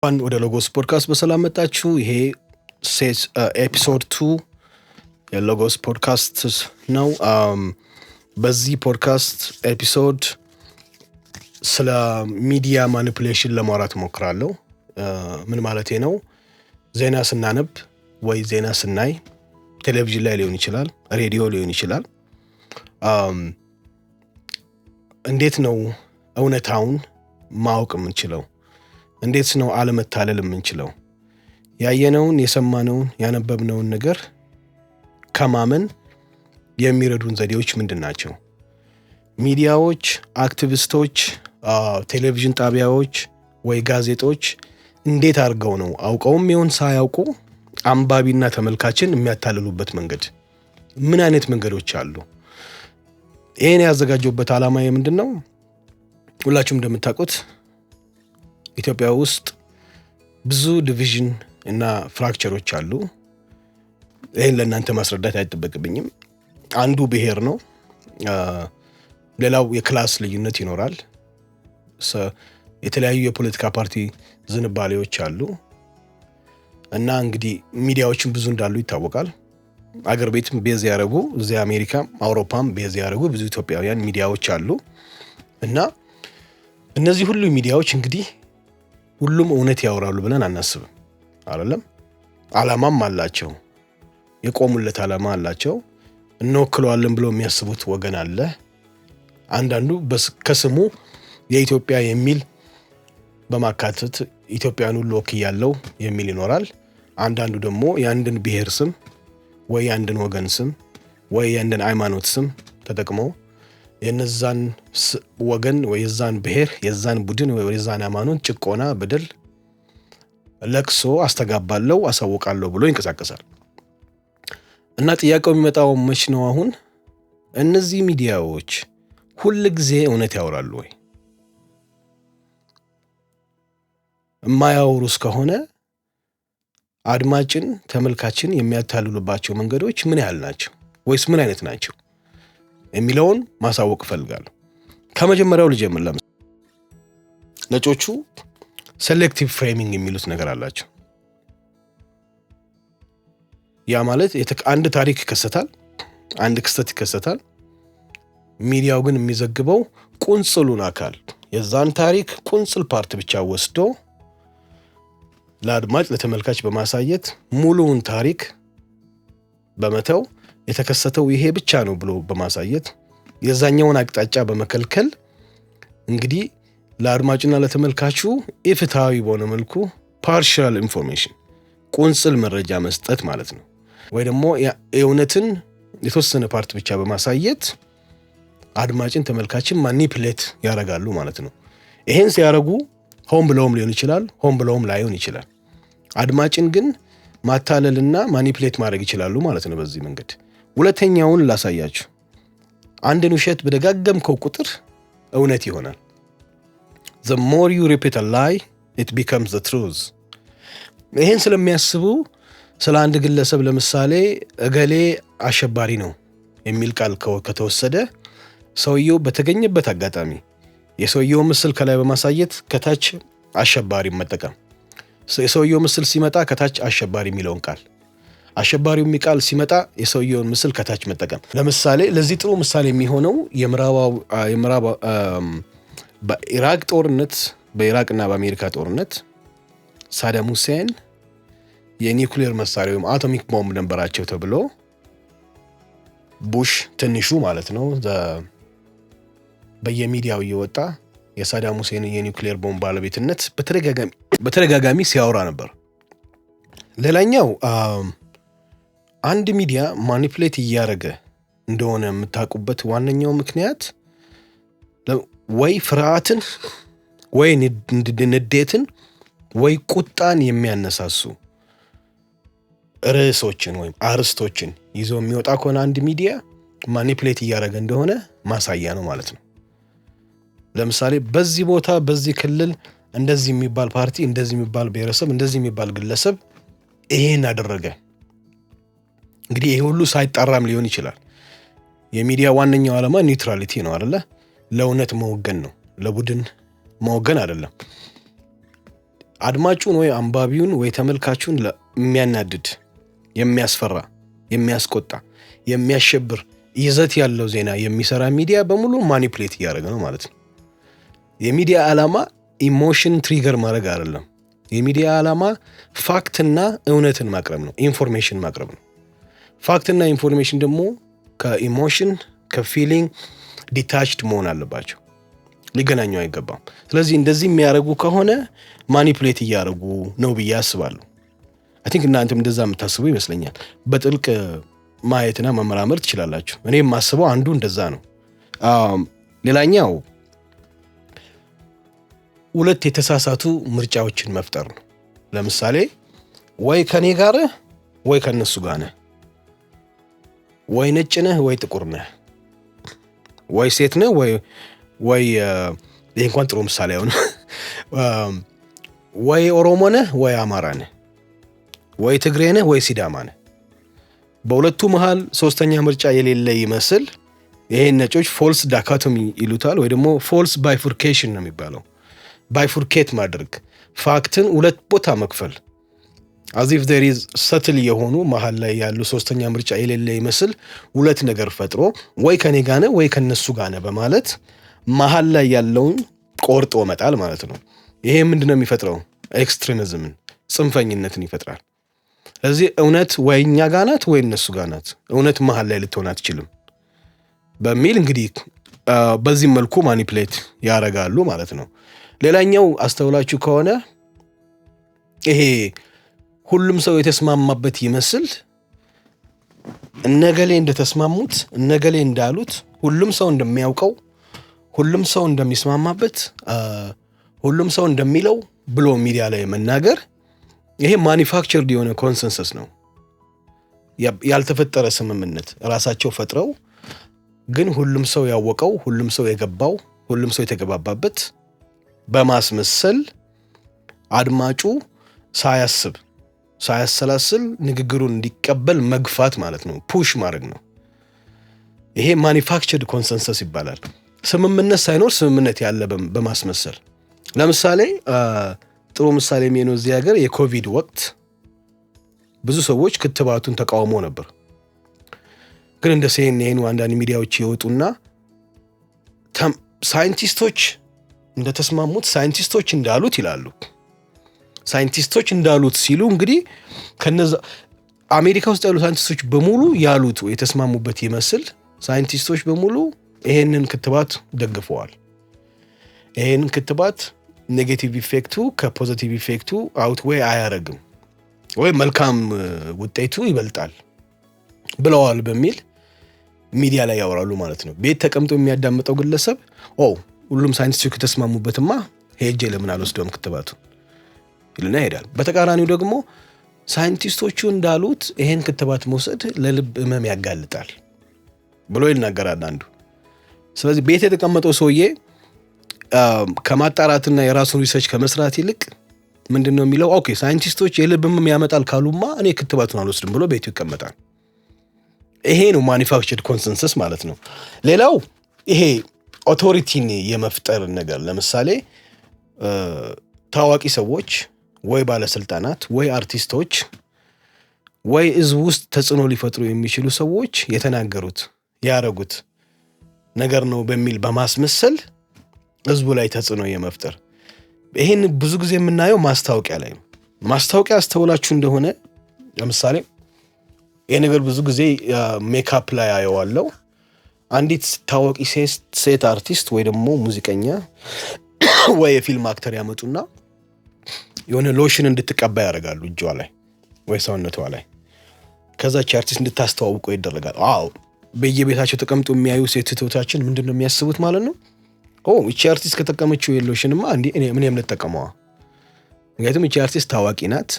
እንኳን ወደ ሎጎስ ፖድካስት በሰላም መጣችሁ። ይሄ ኤፒሶድ 2 የሎጎስ ፖድካስት ነው። በዚህ ፖድካስት ኤፒሶድ ስለ ሚዲያ ማኒፑሌሽን ለማውራት እሞክራለሁ። ምን ማለቴ ነው? ዜና ስናነብ ወይ ዜና ስናይ ቴሌቪዥን ላይ ሊሆን ይችላል፣ ሬዲዮ ሊሆን ይችላል። እንዴት ነው እውነታውን ማወቅ የምንችለው? እንዴት ነው አለመታለል የምንችለው? ያየነውን፣ የሰማነውን፣ ያነበብነውን ነገር ከማመን የሚረዱን ዘዴዎች ምንድን ናቸው? ሚዲያዎች፣ አክቲቪስቶች፣ ቴሌቪዥን ጣቢያዎች ወይ ጋዜጦች እንዴት አድርገው ነው አውቀውም ይሁን ሳያውቁ አንባቢና ተመልካችን የሚያታልሉበት መንገድ? ምን አይነት መንገዶች አሉ? ይሄን ያዘጋጀውበት ዓላማ ምንድን ነው? ሁላችሁም እንደምታውቁት ኢትዮጵያ ውስጥ ብዙ ዲቪዥን እና ፍራክቸሮች አሉ። ይሄን ለእናንተ ማስረዳት አይጠበቅብኝም። አንዱ ብሔር ነው። ሌላው የክላስ ልዩነት ይኖራል። የተለያዩ የፖለቲካ ፓርቲ ዝንባሌዎች አሉ እና እንግዲህ ሚዲያዎችን ብዙ እንዳሉ ይታወቃል። አገር ቤትም ቤዝ ያደረጉ እዚያ አሜሪካም አውሮፓም ቤዝ ያደረጉ ብዙ ኢትዮጵያውያን ሚዲያዎች አሉ እና እነዚህ ሁሉ ሚዲያዎች እንግዲህ ሁሉም እውነት ያወራሉ ብለን አናስብም አይደለም። ዓላማም አላቸው፣ የቆሙለት ዓላማ አላቸው። እንወክለዋለን ብለው የሚያስቡት ወገን አለ። አንዳንዱ ከስሙ የኢትዮጵያ የሚል በማካተት ኢትዮጵያን ሁሉ ወክያለሁ የሚል ይኖራል። አንዳንዱ ደግሞ የአንድን ብሔር ስም ወይ የአንድን ወገን ስም ወይ የአንድን ሃይማኖት ስም ተጠቅመው የነዛን ወገን ወይ የዛን ብሔር የዛን ቡድን ወይ የዛን ሃይማኖት ጭቆና፣ በደል፣ ለቅሶ አስተጋባለሁ አሳውቃለሁ ብሎ ይንቀሳቀሳል። እና ጥያቄው የሚመጣው መች ነው? አሁን እነዚህ ሚዲያዎች ሁል ጊዜ እውነት ያወራሉ ወይ? የማያወሩስ ከሆነ አድማጭን ተመልካችን የሚያታልሉባቸው መንገዶች ምን ያህል ናቸው ወይስ ምን አይነት ናቸው የሚለውን ማሳወቅ እፈልጋለሁ። ከመጀመሪያው ልጀምር። ነጮቹ ሴሌክቲቭ ፍሬሚንግ የሚሉት ነገር አላቸው። ያ ማለት አንድ ታሪክ ይከሰታል፣ አንድ ክስተት ይከሰታል። ሚዲያው ግን የሚዘግበው ቁንጽሉን አካል የዛን ታሪክ ቁንጽል ፓርት ብቻ ወስዶ ለአድማጭ ለተመልካች በማሳየት ሙሉውን ታሪክ በመተው የተከሰተው ይሄ ብቻ ነው ብሎ በማሳየት የዛኛውን አቅጣጫ በመከልከል እንግዲህ ለአድማጭና ለተመልካቹ ኢፍትሃዊ በሆነ መልኩ ፓርሻል ኢንፎርሜሽን ቁንጽል መረጃ መስጠት ማለት ነው። ወይ ደግሞ የእውነትን የተወሰነ ፓርት ብቻ በማሳየት አድማጭን ተመልካችን ማኒፕሌት ያደርጋሉ ማለት ነው። ይሄን ሲያደርጉ ሆን ብለውም ሊሆን ይችላል፣ ሆን ብለውም ላይሆን ይችላል። አድማጭን ግን ማታለልና ማኒፕሌት ማድረግ ይችላሉ ማለት ነው በዚህ መንገድ። ሁለተኛውን ላሳያችሁ። አንድን ውሸት በደጋገምከው ቁጥር እውነት ይሆናል። The more you repeat a lie, it becomes the truth. ይሄን ስለሚያስቡ ስለ አንድ ግለሰብ ለምሳሌ እገሌ አሸባሪ ነው የሚል ቃል ከተወሰደ ሰውየው በተገኘበት አጋጣሚ የሰውየው ምስል ከላይ በማሳየት ከታች አሸባሪ መጠቀም፣ የሰውየው ምስል ሲመጣ ከታች አሸባሪ የሚለውን ቃል፣ አሸባሪው ቃል ሲመጣ የሰውየውን ምስል ከታች መጠቀም። ለምሳሌ ለዚህ ጥሩ ምሳሌ የሚሆነው የምዕራብ በኢራቅ ጦርነት፣ በኢራቅና በአሜሪካ ጦርነት ሳዳም ሁሴን የኒውክሌር መሳሪያ ወይም አቶሚክ ቦምብ ነበራቸው ተብሎ ቡሽ ትንሹ ማለት ነው በየሚዲያው እየወጣ የሳዳም ሁሴን የኒውክሌር ቦምብ ባለቤትነት በተደጋጋሚ ሲያወራ ነበር። ሌላኛው አንድ ሚዲያ ማኒፕሌት እያደረገ እንደሆነ የምታውቁበት ዋነኛው ምክንያት ወይ ፍርሃትን ወይ ንዴትን ወይ ቁጣን የሚያነሳሱ ርዕሶችን ወይም አርስቶችን ይዞ የሚወጣ ከሆነ አንድ ሚዲያ ማኒፕሌት እያደረገ እንደሆነ ማሳያ ነው ማለት ነው። ለምሳሌ በዚህ ቦታ በዚህ ክልል እንደዚህ የሚባል ፓርቲ፣ እንደዚህ የሚባል ብሔረሰብ፣ እንደዚህ የሚባል ግለሰብ ይሄን አደረገ። እንግዲህ ይሄ ሁሉ ሳይጣራም ሊሆን ይችላል። የሚዲያ ዋነኛው ዓላማ ኒውትራሊቲ ነው አይደለ? ለእውነት መወገን ነው፣ ለቡድን መወገን አይደለም። አድማጩን ወይ አንባቢውን ወይ ተመልካቹን የሚያናድድ፣ የሚያስፈራ፣ የሚያስቆጣ፣ የሚያሸብር ይዘት ያለው ዜና የሚሰራ ሚዲያ በሙሉ ማኒፕሌት እያደረገ ነው ማለት ነው። የሚዲያ ዓላማ ኢሞሽን ትሪገር ማድረግ አይደለም። የሚዲያ ዓላማ ፋክትና እውነትን ማቅረብ ነው፣ ኢንፎርሜሽን ማቅረብ ነው። ፋክትና ኢንፎርሜሽን ደግሞ ከኢሞሽን ከፊሊንግ ዲታችድ መሆን አለባቸው፣ ሊገናኙ አይገባም። ስለዚህ እንደዚህ የሚያደርጉ ከሆነ ማኒፕሌት እያደረጉ ነው ብዬ አስባለሁ። አይ ቲንክ እናንተም እንደዛ የምታስቡ ይመስለኛል። በጥልቅ ማየትና መመራመር ትችላላችሁ። እኔ የማስበው አንዱ እንደዛ ነው። ሌላኛው ሁለት የተሳሳቱ ምርጫዎችን መፍጠር ነው። ለምሳሌ ወይ ከኔ ጋር ወይ ከነሱ ጋር ነህ፣ ወይ ነጭ ነህ ወይ ጥቁር ነህ፣ ወይ ሴት ነህ ወይ ይሄ እንኳን ጥሩ ምሳሌ ነው። ወይ ኦሮሞ ነህ ወይ አማራ ነህ፣ ወይ ትግሬ ነህ ወይ ሲዳማ ነህ። በሁለቱ መሃል ሶስተኛ ምርጫ የሌለ ይመስል ይሄን ነጮች ፎልስ ዳካቶሚ ይሉታል፣ ወይ ደግሞ ፎልስ ባይፉርኬሽን ነው የሚባለው። ባይፉርኬት ማድረግ፣ ፋክትን ሁለት ቦታ መክፈል፣ አዚፍ ዜር ኢዝ ሰትል የሆኑ መሃል ላይ ያሉ ሶስተኛ ምርጫ የሌለ ይመስል ሁለት ነገር ፈጥሮ ወይ ከኔ ጋር ነህ ወይ ከነሱ ጋር ነህ በማለት መሃል ላይ ያለውን ቆርጦ መጣል ማለት ነው። ይሄ ምንድነው የሚፈጥረው? ኤክስትሪሚዝምን፣ ጽንፈኝነትን ይፈጥራል። ስለዚህ እውነት ወይ እኛ ጋር ናት ወይ እነሱ ጋር ናት፣ እውነት መሃል ላይ ልትሆን አትችልም በሚል እንግዲህ በዚህ መልኩ ማኒፕሌት ያደርጋሉ ማለት ነው። ሌላኛው አስተውላችሁ ከሆነ ይሄ ሁሉም ሰው የተስማማበት ይመስል እነገሌ እንደተስማሙት እነገሌ እንዳሉት ሁሉም ሰው እንደሚያውቀው ሁሉም ሰው እንደሚስማማበት ሁሉም ሰው እንደሚለው ብሎ ሚዲያ ላይ መናገር፣ ይሄ ማኒፋክቸርድ የሆነ ኮንሰንሰስ ነው። ያልተፈጠረ ስምምነት ራሳቸው ፈጥረው ግን ሁሉም ሰው ያወቀው ሁሉም ሰው የገባው ሁሉም ሰው የተገባባበት በማስመሰል አድማጩ ሳያሰላስል ንግግሩን እንዲቀበል መግፋት ማለት ነው። ፑሽ ማድረግ ነው። ይሄ ማኒፋክቸርድ ኮንሰንሰስ ይባላል። ስምምነት ሳይኖር ስምምነት ያለ በማስመሰል ለምሳሌ ጥሩ ምሳሌ የሚሆነው እዚህ ሀገር የኮቪድ ወቅት ብዙ ሰዎች ክትባቱን ተቃውሞ ነበር። ግን እንደ CNN አንዳንድ ሚዲያዎች ይወጡና ሳይንቲስቶች እንደተስማሙት ሳይንቲስቶች እንዳሉት ይላሉ። ሳይንቲስቶች እንዳሉት ሲሉ እንግዲህ ከነዛ አሜሪካ ውስጥ ያሉ ሳይንቲስቶች በሙሉ ያሉት የተስማሙበት ይመስል ሳይንቲስቶች በሙሉ ይሄንን ክትባት ደግፈዋል። ይሄንን ክትባት ኔጌቲቭ ኢፌክቱ ከፖዚቲቭ ኢፌክቱ አውትዌይ አያረግም ወይ መልካም ውጤቱ ይበልጣል ብለዋል በሚል ሚዲያ ላይ ያወራሉ ማለት ነው። ቤት ተቀምጦ የሚያዳምጠው ግለሰብ ሁሉም ሳይንቲስቶች ከተስማሙበትማ ሄጄ ለምን አልወስደውም ክትባቱ ይልና ይሄዳል። በተቃራኒው ደግሞ ሳይንቲስቶቹ እንዳሉት ይሄን ክትባት መውሰድ ለልብ ህመም ያጋልጣል ብሎ ይናገራል አንዱ። ስለዚህ ቤት የተቀመጠው ሰውዬ ከማጣራትና የራሱን ሪሰርች ከመስራት ይልቅ ምንድነው የሚለው? ሳይንቲስቶች የልብ ህመም ያመጣል ካሉማ እኔ ክትባቱን አልወስድም ብሎ ቤቱ ይቀመጣል። ይሄ ነው ማኒፋክቸርድ ኮንሰንሰስ ማለት ነው። ሌላው ይሄ ኦቶሪቲን የመፍጠር ነገር፣ ለምሳሌ ታዋቂ ሰዎች ወይ ባለስልጣናት ወይ አርቲስቶች ወይ ህዝብ ውስጥ ተጽዕኖ ሊፈጥሩ የሚችሉ ሰዎች የተናገሩት ያረጉት ነገር ነው በሚል በማስመሰል ህዝቡ ላይ ተጽዕኖ የመፍጠር፣ ይሄን ብዙ ጊዜ የምናየው ማስታወቂያ ላይ ነው። ማስታወቂያ አስተውላችሁ እንደሆነ ለምሳሌ ይሄ ነገር ብዙ ጊዜ ሜካፕ ላይ አየዋለሁ። አንዲት ታዋቂ ሴት አርቲስት ወይ ደግሞ ሙዚቀኛ ወይ የፊልም አክተር ያመጡና የሆነ ሎሽን እንድትቀባ ያደርጋሉ እጇ ላይ ወይ ሰውነቷ ላይ። ከዛች አርቲስት እንድታስተዋውቀው ይደረጋል። በየቤታቸው ተቀምጦ የሚያዩ ሴት እህቶቻችን ምንድነው የሚያስቡት ማለት ነው? እቺ አርቲስት ከተጠቀመችው የሎሽንማ እኔም ልጠቀመዋ። ምክንያቱም እቺ አርቲስት ታዋቂ ናት።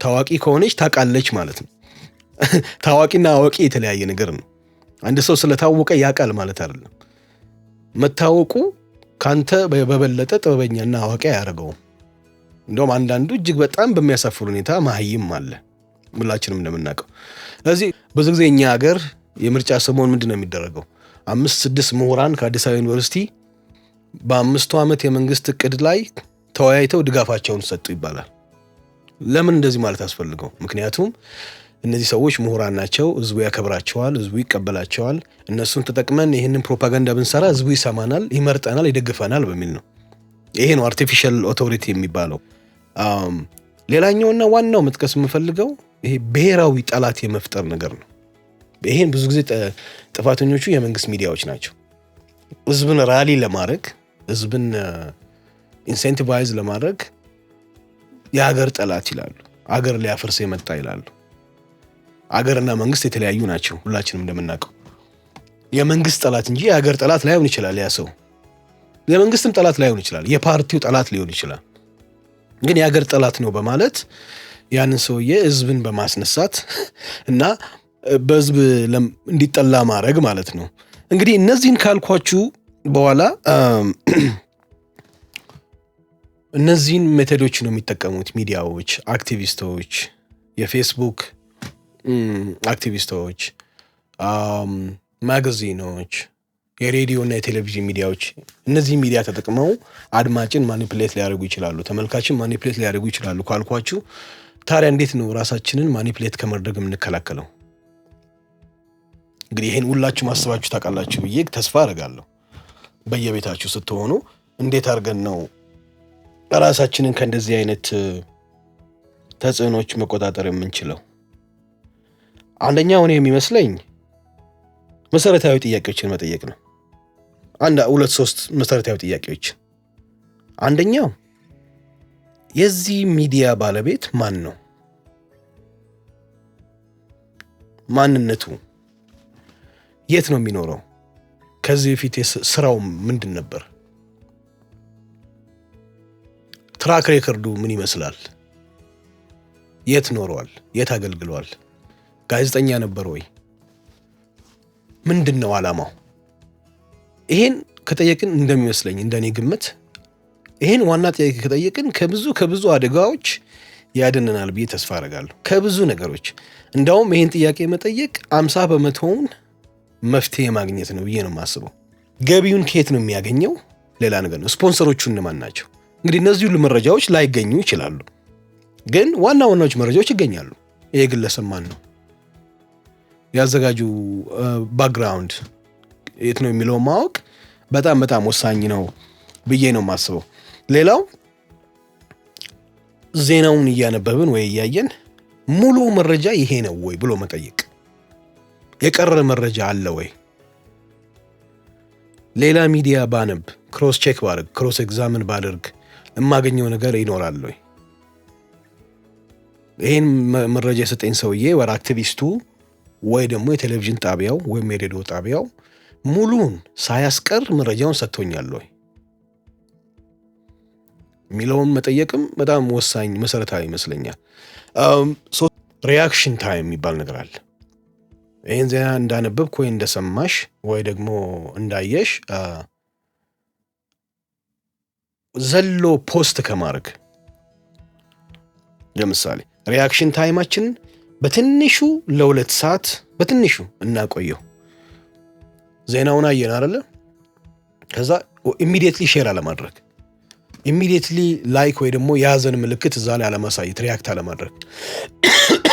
ታዋቂ ከሆነች ታውቃለች ማለት ነው። ታዋቂና አዋቂ የተለያየ ነገር ነው። አንድ ሰው ስለታወቀ ያውቃል ማለት አይደለም። መታወቁ ካንተ በበለጠ ጥበበኛና አዋቂ ያደርገው። እንደውም አንዳንዱ እጅግ በጣም በሚያሳፍር ሁኔታ ማህይም አለ፣ ሁላችንም እንደምናውቀው። ስለዚህ ብዙ ጊዜ እኛ ሀገር የምርጫ ሰሞን ምንድነው የሚደረገው? 5-6 ምሁራን ከአዲስ አበባ ዩኒቨርሲቲ በ5 ዓመት የመንግስት እቅድ ላይ ተወያይተው ድጋፋቸውን ሰጡ ይባላል። ለምን እንደዚህ ማለት አስፈልገው? ምክንያቱም እነዚህ ሰዎች ምሁራን ናቸው፣ ህዝቡ ያከብራቸዋል፣ ህዝቡ ይቀበላቸዋል። እነሱን ተጠቅመን ይህንን ፕሮፓጋንዳ ብንሰራ ህዝቡ ይሰማናል፣ ይመርጠናል፣ ይደግፈናል በሚል ነው። ይሄ ነው አርቲፊሻል ኦቶሪቲ የሚባለው። ሌላኛውና ዋናው መጥቀስ የምፈልገው ይሄ ብሔራዊ ጠላት የመፍጠር ነገር ነው። ይሄን ብዙ ጊዜ ጥፋተኞቹ የመንግስት ሚዲያዎች ናቸው። ህዝብን ራሊ ለማድረግ ህዝብን ኢንሴንቲቫይዝ ለማድረግ የሀገር ጠላት ይላሉ። አገር ሊያፈርስ የመጣ ይላሉ። አገርና መንግስት የተለያዩ ናቸው። ሁላችንም እንደምናውቀው የመንግስት ጠላት እንጂ የሀገር ጠላት ላይሆን ይችላል። ያ ሰው የመንግስትም ጠላት ላይሆን ይችላል፣ የፓርቲው ጠላት ሊሆን ይችላል። ግን የሀገር ጠላት ነው በማለት ያንን ሰውዬ ህዝብን በማስነሳት እና በህዝብ እንዲጠላ ማድረግ ማለት ነው። እንግዲህ እነዚህን ካልኳችሁ በኋላ እነዚህን ሜቶዶች ነው የሚጠቀሙት ሚዲያዎች፣ አክቲቪስቶች፣ የፌስቡክ አክቲቪስቶች፣ ማጋዚኖች፣ የሬዲዮ እና የቴሌቪዥን ሚዲያዎች። እነዚህ ሚዲያ ተጠቅመው አድማጭን ማኒፕሌት ሊያደርጉ ይችላሉ፣ ተመልካችን ማኒፕሌት ሊያደርጉ ይችላሉ ካልኳችሁ፣ ታዲያ እንዴት ነው ራሳችንን ማኒፕሌት ከማድረግ የምንከላከለው? እንግዲህ ይሄን ሁላችሁ ማስባችሁ ታውቃላችሁ ብዬ ተስፋ አደርጋለሁ። በየቤታችሁ ስትሆኑ እንዴት አድርገን ነው ራሳችንን ከእንደዚህ አይነት ተጽዕኖች መቆጣጠር የምንችለው? አንደኛው እኔ የሚመስለኝ መሰረታዊ ጥያቄዎችን መጠየቅ ነው። ሁለት ሶስት መሰረታዊ ጥያቄዎች። አንደኛው የዚህ ሚዲያ ባለቤት ማን ነው? ማንነቱ የት ነው የሚኖረው? ከዚህ በፊት ስራው ምንድን ነበር? ትራክ ሬከርዱ ምን ይመስላል? የት ኖረዋል? የት አገልግሏል? ጋዜጠኛ ነበር ወይ? ምንድን ነው ዓላማው? ይሄን ከጠየቅን እንደሚመስለኝ እንደኔ ግምት ይሄን ዋና ጥያቄ ከጠየቅን ከብዙ አደጋዎች ያድነናል ብዬ ተስፋ አደርጋለሁ። ከብዙ ነገሮች እንዳውም ይሄን ጥያቄ መጠየቅ 50% መፍትሄ ማግኘት ነው ብዬ ነው የማስበው። ገቢውን ከየት ነው የሚያገኘው? ሌላ ነገር ነው። ስፖንሰሮቹ እነማን ናቸው? እንግዲህ እነዚህ ሁሉ መረጃዎች ላይገኙ ይችላሉ፣ ግን ዋናዎች መረጃዎች ይገኛሉ። ይሄ ግለሰብ ማን ነው? ያዘጋጁ ባክግራውንድ የት ነው የሚለው ማወቅ በጣም ወሳኝ ነው ብዬ ነው የማስበው። ሌላው ዜናውን እያነበብን ወይ እያየን ሙሉ መረጃ ይሄ ነው ወይ ብሎ መጠየቅ። የቀረ መረጃ አለ ወይ? ሌላ ሚዲያ ባነብ፣ ክሮስ ቼክ ባደርግ፣ ክሮስ ኤግዛምን ባደርግ የማገኘው ነገር ይኖራል ወይ? ይሄን መረጃ የሰጠኝ ሰውዬ ወር አክቲቪስቱ ወይ ደግሞ የቴሌቪዥን ጣቢያው ወይም የሬዲዮ ጣቢያው ሙሉን ሳያስቀር መረጃውን ሰጥቶኛል ወይ የሚለውን መጠየቅም በጣም ወሳኝ መሰረታዊ ይመስለኛል። ሪያክሽን ታይም የሚባል ነገር አለ። ይህን ዜና እንዳነበብክ ወይ እንደሰማሽ ወይ ደግሞ እንዳየሽ ዘሎ ፖስት ከማድረግ ለምሳሌ ሪያክሽን ታይማችንን በትንሹ ለ2 ሰዓት በትንሹ እናቆየው። ዜናውን አየን አይደለ? ከዛ ኢሚዲየትሊ ሼር አለማድረግ፣ ኢሚዲየትሊ ላይክ ወይ ደግሞ የያዘን ምልክት እዛ ላይ አለማሳየት፣ ሪያክት አለማድረግ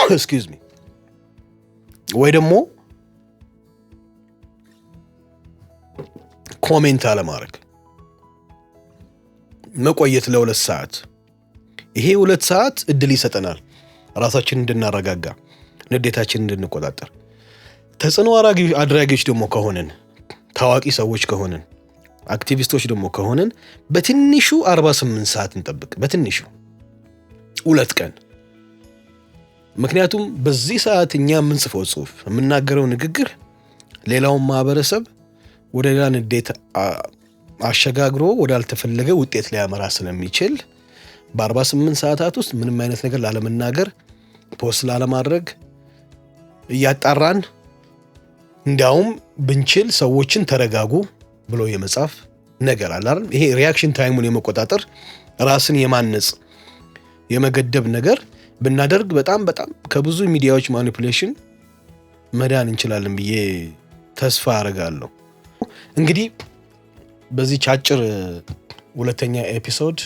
ኤክስኪውዝ ሚ፣ ወይ ደግሞ ኮሜንት አለማድረግ፣ መቆየት ለ2 ሰዓት። ይሄ 2 ሰዓት እድል ይሰጠናል ራሳችንን እንድናረጋጋ፣ ንዴታችንን እንድንቆጣጠር። ተጽዕኖ አድራጊዎች ደግሞ ከሆንን፣ ታዋቂ ሰዎች ከሆንን፣ አክቲቪስቶች ደግሞ ከሆንን በትንሹ 48 ሰዓት እንጠብቅ። በትንሹ 2 ቀን። ምክንያቱም በዚህ ሰዓት እኛ የምንጽፈው ጽሁፍ፣ የምናገረው ንግግር ሌላውን ማህበረሰብ ወደ ሌላ ንዴት አሸጋግሮ ወዳልተፈለገ ውጤት ሊያመራ ስለሚችል በ48 ሰዓታት ውስጥ ምንም አይነት ነገር ላለመናገር፣ ፖስት ላለማድረግ እያጣራን እንዲያውም ብንችል ሰዎችን ተረጋጉ ብሎ የመጻፍ ነገር አለ አይደል? ይሄ ሪያክሽን ታይሙን የመቆጣጠር ራስን የማነጽ የመገደብ ነገር ብናደርግ በጣም ከብዙ ሚዲያዎች ማኒፑሌሽን መዳን እንችላለን ብዬ ተስፋ አደርጋለሁ። እንግዲህ በዚህ አጭር 2ኛ ኤፒሶድ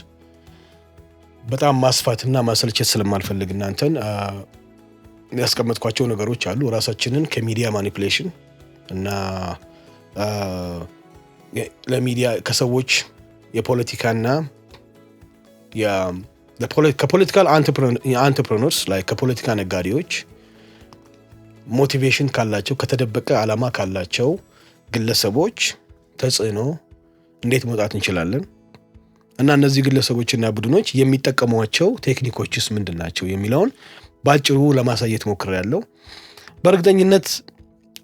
በጣም ማስፋትና ማሰልቸት ስለማልፈልግ እናንተን ያስቀመጥኳቸው ነገሮች አሉ። ራሳችንን ከሚዲያ ማኒፑሌሽን እና ለሚዲያ ከሰዎች የፖለቲካና ከፖለቲካል አንትርፕረነርስ ላይ ከፖለቲካ ነጋዴዎች ሞቲቬሽን ካላቸው ከተደበቀ ዓላማ ካላቸው ግለሰቦች ተጽዕኖ እንዴት መውጣት እንችላለን እና እነዚህ ግለሰቦችና ቡድኖች የሚጠቀሟቸው ቴክኒኮችስ ምንድናቸው የሚለውን ባጭሩ ለማሳየት ሞክሬያለሁ። በእርግጠኝነት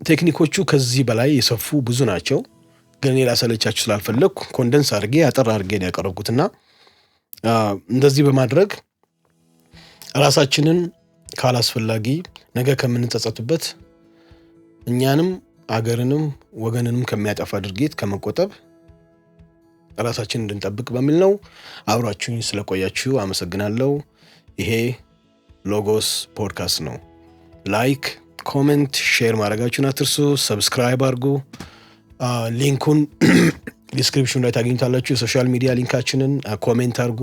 ቴክኒኮቹ ከዚህ በላይ የሰፉ ብዙ ናቸው፣ ግን እኔ ላሰለቻችሁ ስላልፈለኩ ኮንደንስ አድርጌ አጠር አድርጌ ነው ያቀረብኩትና እንደዚህ በማድረግ ራሳችንን ካላስፈላጊ ነገ ከምንጸጸትበት እኛንም አገርንም ወገንንም ከሚያጠፋ ድርጊት ከመቆጠብ ራሳችንን እንድንጠብቅ በሚል ነው። አብራችሁኝ ስለቆያችሁ አመሰግናለሁ። ይሄ ሎጎስ ፖድካስት ነው። ላይክ፣ ኮሜንት፣ ሼር ማድረጋችሁን አትርሱ። ሰብስክራይብ አድርጉ። ሊንኩን ዲስክሪፕሽን ላይ ታገኙታላችሁ። የሶሻል ሚዲያ ሊንካችንን ኮሜንት አድርጉ።